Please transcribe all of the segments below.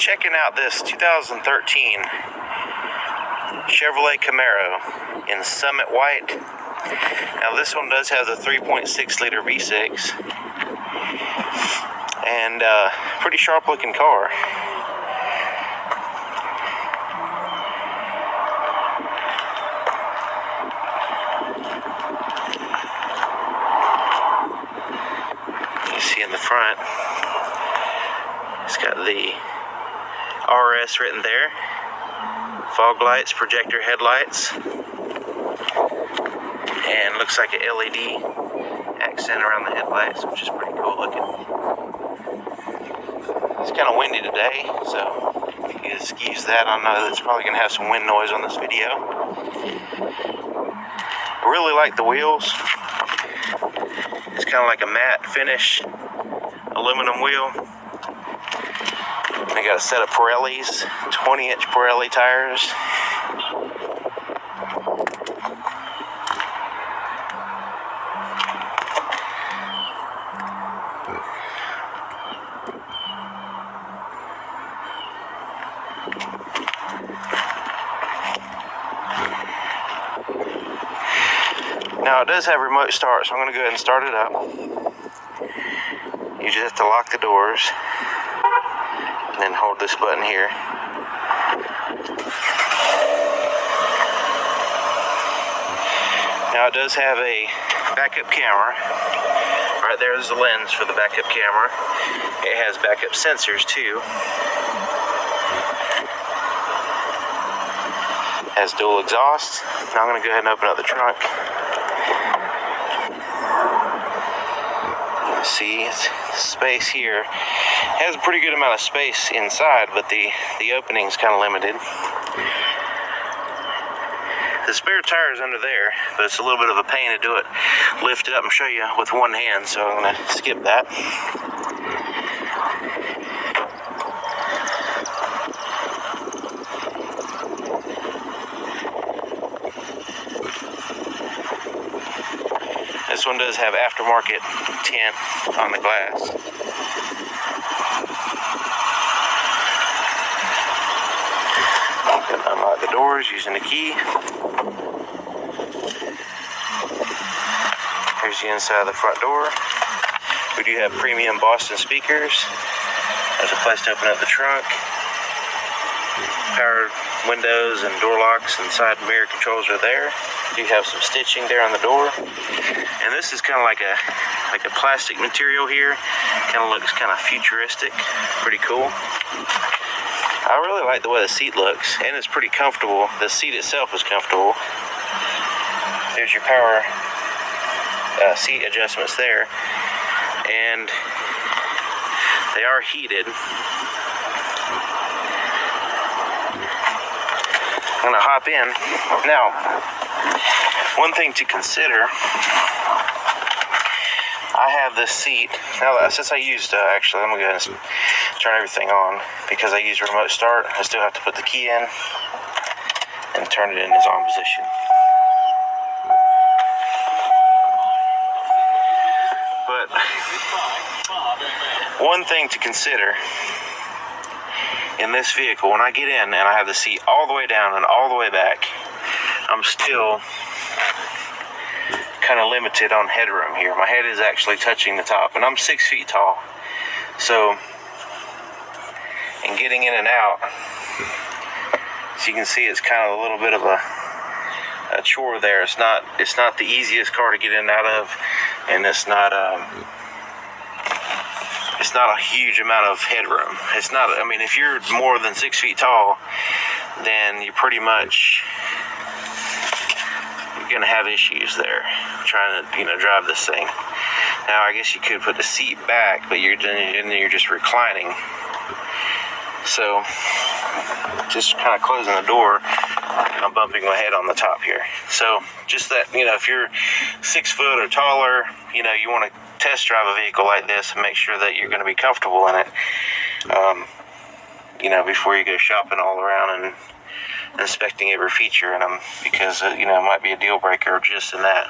checking out this 2013 Chevrolet Camaro in Summit White. Now this one does have the 3.6 liter V6 and pretty sharp looking car. You see in the front, it's got the RS written there, fog lights, projector headlights, and looks like an LED accent around the headlights, which is pretty cool looking. It's kind of windy today, so you excuse that. I know that it's probably going to have some wind noise on this video. I really like the wheels. It's kind of like a matte finish aluminum wheel. They got a set of Pirellis, 20-inch Pirelli tires. Now it does have remote start, so I'm going to go ahead and start it up. You just have to lock the doors and then hold this button here. Now it does have a backup camera. Right there is the lens for the backup camera. It has backup sensors too. Has dual exhaust. Now I'm going to go ahead and open up the trunk. See, it's space here. It has a pretty good amount of space inside, but the opening is kind of limited. The spare tire is under there, but it's a little bit of a pain to do it. Lift it up and show you with one hand, so I'm going to skip that. This one does have aftermarket tint on the glass. You can unlock the doors using the key. Here's the inside of the front door. We do have premium Boston speakers. There's a place to open up the trunk. Powered windows and door locks and side mirror controls are there. You have some stitching there on the door, and this is kind of like a plastic material here. Kind of looks kind of futuristic, pretty cool. I really like the way the seat looks, and it's pretty comfortable. The seat itself is comfortable. There's your power seat adjustments there, and they are heated. I'm gonna hop in. Now, one thing to consider, I have this seat. Now, since I used, actually, I'm gonna go ahead and turn everything on because I use remote start. I still have to put the key in and turn it in its on position. But one thing to consider in this vehicle, when I get in and I have the seat all the way down and all the way back, I'm still kind of limited on headroom here. My head is actually touching the top, and I'm 6 feet tall. So, in getting in and out, as you can see, it's kind of a little bit of a chore there. It's not the easiest car to get in and out of, and it's not a huge amount of headroom. It's not, I mean, if you're more than 6 feet tall, then you're pretty much gonna have issues there trying to, drive this thing. Now, I guess you could put the seat back, but you're just reclining. So, just kind of closing the door, I'm bumping my head on the top here. So, just that, if you're 6 foot or taller, you want to test drive a vehicle like this and make sure that you're going to be comfortable in it, before you go shopping all around and inspecting every feature in them, because it might be a deal breaker just in that.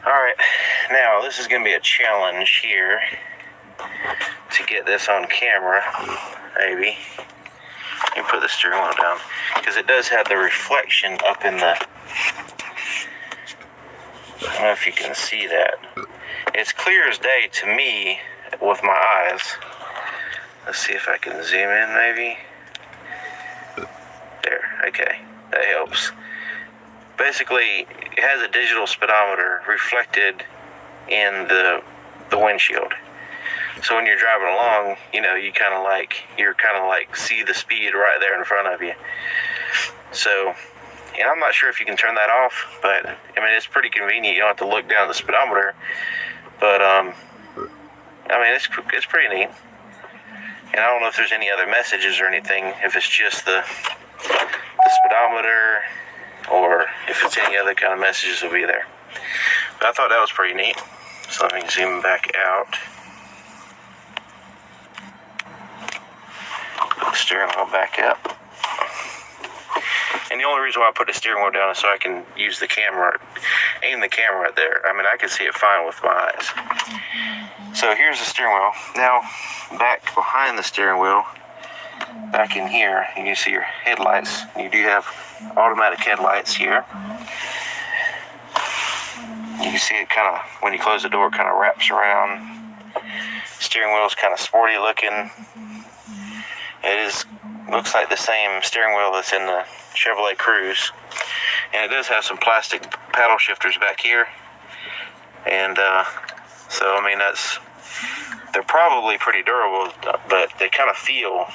All right, now this is going to be a challenge here. to get this on camera, maybe. Let me put the steering wheel down, because it does have the reflection up in the, I don't know if you can see that. It's clear as day to me with my eyes. Let's see if I can zoom in, maybe. There, okay, that helps. Basically, it has a digital speedometer reflected in the windshield. So when you're driving along, you kind of like see the speed right there in front of you. So, and I'm not sure if you can turn that off, but I mean, it's pretty convenient. You don't have to look down the speedometer. But I mean, it's pretty neat. And I don't know if there's any other messages or anything, if it's just the speedometer or if it's any other kind of messages will be there. But I thought that was pretty neat. So let me zoom back out. Put the steering wheel back up. And the only reason why I put the steering wheel down is so I can use the camera, aim the camera there. I mean, I can see it fine with my eyes. So here's the steering wheel. Now, back behind the steering wheel, back in here, you can see your headlights. You do have automatic headlights here. You can see it kind of, when you close the door, kind of wraps around. Steering wheel is kind of sporty looking. Looks like the same steering wheel that's in the Chevrolet Cruze. And it does have some plastic paddle shifters back here. And so, I mean, they're probably pretty durable, but they kind of feel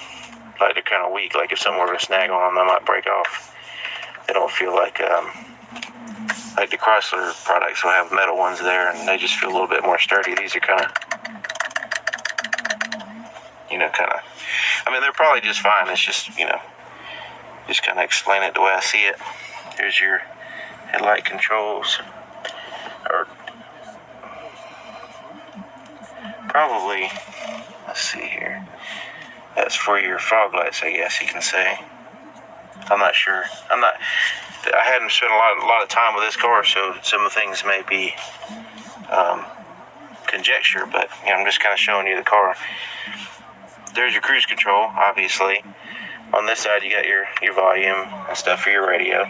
like they're kind of weak. Like if something were to snag on them, they might break off. They don't feel like the Chrysler products will have metal ones there, and they just feel a little bit more sturdy. These are kind of, I mean, they're probably just fine. It's just, just kind of explain it the way I see it. Here's your headlight controls, or probably, let's see here. That's for your fog lights, I guess you can say. I'm not sure. I hadn't spent a lot of time with this car, so some of the things may be conjecture, but I'm just kind of showing you the car. There's your cruise control, obviously. On this side, you got your volume and stuff for your radio.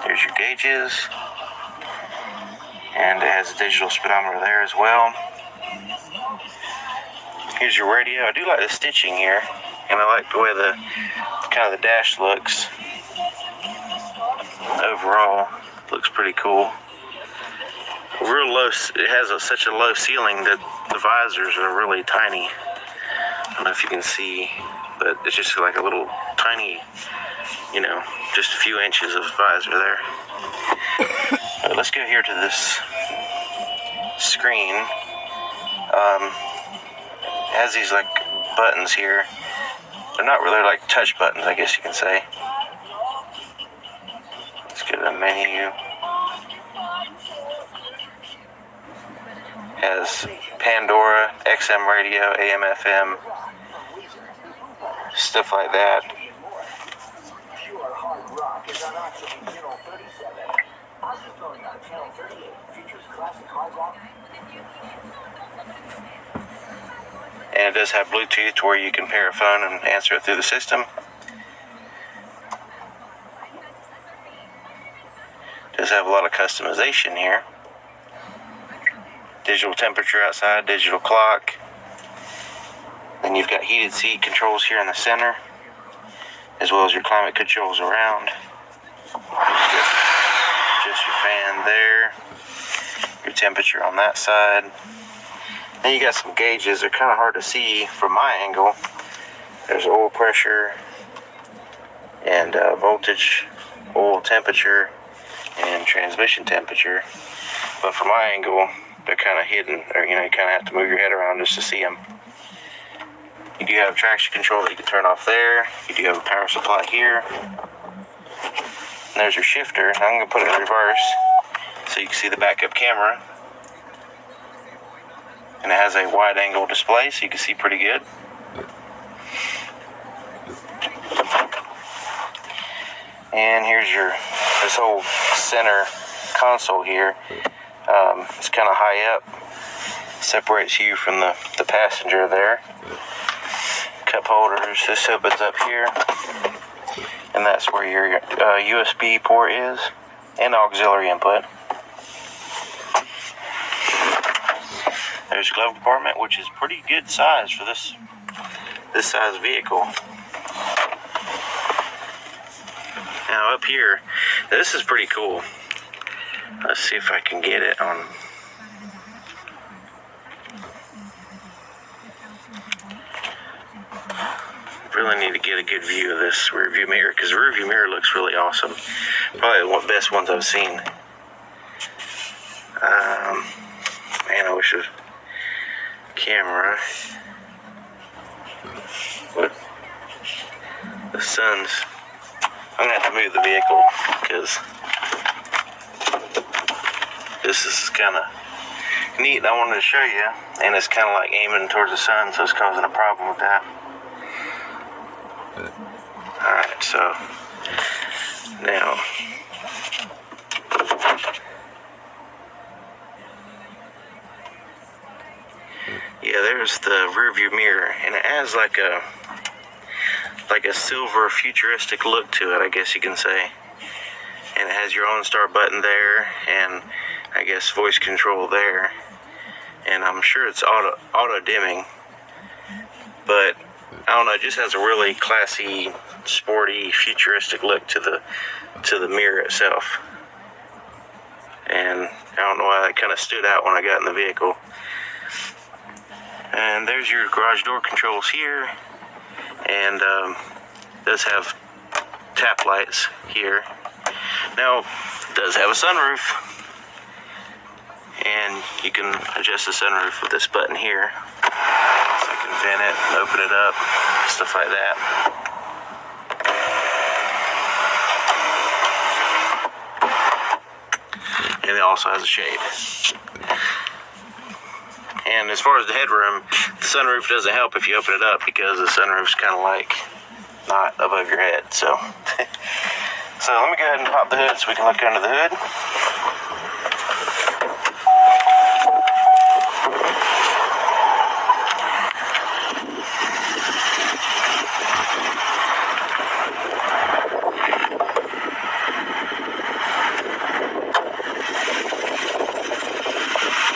There's your gauges, and it has a digital speedometer there as well. Here's your radio. I do like the stitching here, and I like the way the dash looks. Overall, looks pretty cool. Real low. It has such a low ceiling that the visors are really tiny. I don't know if you can see, but it's just like a little tiny, just a few inches of visor there. But let's go here to this screen. It has these like buttons here. They're not really like touch buttons, I guess you can say. Let's go to the menu. Has Pandora, XM radio, AM, FM, stuff like that. And it does have Bluetooth where you can pair a phone and answer it through the system. It does have a lot of customization here. Digital temperature outside, digital clock. Then you've got heated seat controls here in the center, as well as your climate controls around. Just your fan there. Your temperature on that side. Then you got some gauges. They're kind of hard to see from my angle. There's oil pressure and voltage, oil temperature, and transmission temperature. But from my angle, they're kind of hidden, or you kind of have to move your head around just to see them. You do have traction control that you can turn off there. You do have a power supply here. And there's your shifter. I'm going to put it in reverse so you can see the backup camera. And it has a wide angle display so you can see pretty good. And here's this whole center console here. It's kind of high up. separates you from the passenger there. Cup holders. This opens up here, and that's where your USB port is and auxiliary input. There's a glove compartment, which is pretty good size for this size vehicle. Now up here, this is pretty cool. Let's see if I can get it on. Really need to get a good view of this rear view mirror, because the rear view mirror looks really awesome. Probably one of the best ones I've seen. Man, I wish it was CAMARO. But the sun's. I'm gonna have to move the vehicle because this is kind of neat. And I wanted to show you, and it's kind of like aiming towards the sun, so it's causing a problem with that. Alright, so now yeah, there's the rear view mirror, and it has like a silver futuristic look to it, I guess you can say. And it has your own start button there, and I guess voice control there, and I'm sure it's auto dimming, but I don't know, it just has a really classy, sporty, futuristic look to the mirror itself. And I don't know why that kind of stood out when I got in the vehicle. And there's your garage door controls here, and does have tap lights here. Now, it does have a sunroof, and you can adjust the sunroof with this button here. So you can vent it, open it up, stuff like that. And it also has a shade. And as far as the headroom, the sunroof doesn't help if you open it up, because the sunroof's kind of like not above your head. So, so let me go ahead and pop the hood so we can look under the hood.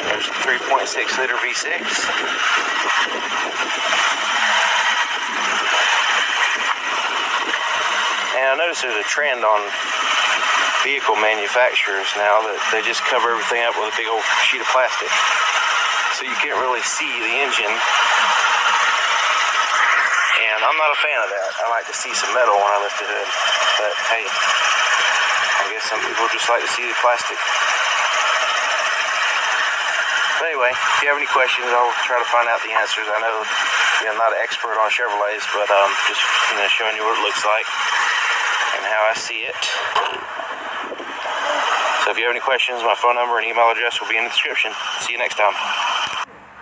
There's a 3.6 liter V6. And I notice there's a trend on vehicle manufacturers now that they just cover everything up with a big old sheet of plastic, so you can't really see the engine. And I'm not a fan of that. I like to see some metal when I lift the hood, but hey, I guess some people just like to see the plastic. But anyway, if you have any questions, I'll try to find out the answers. I know I'm not an expert on Chevrolets, but just showing you what it looks like and how I see it. So if you have any questions, my phone number and email address will be in the description. See you next time.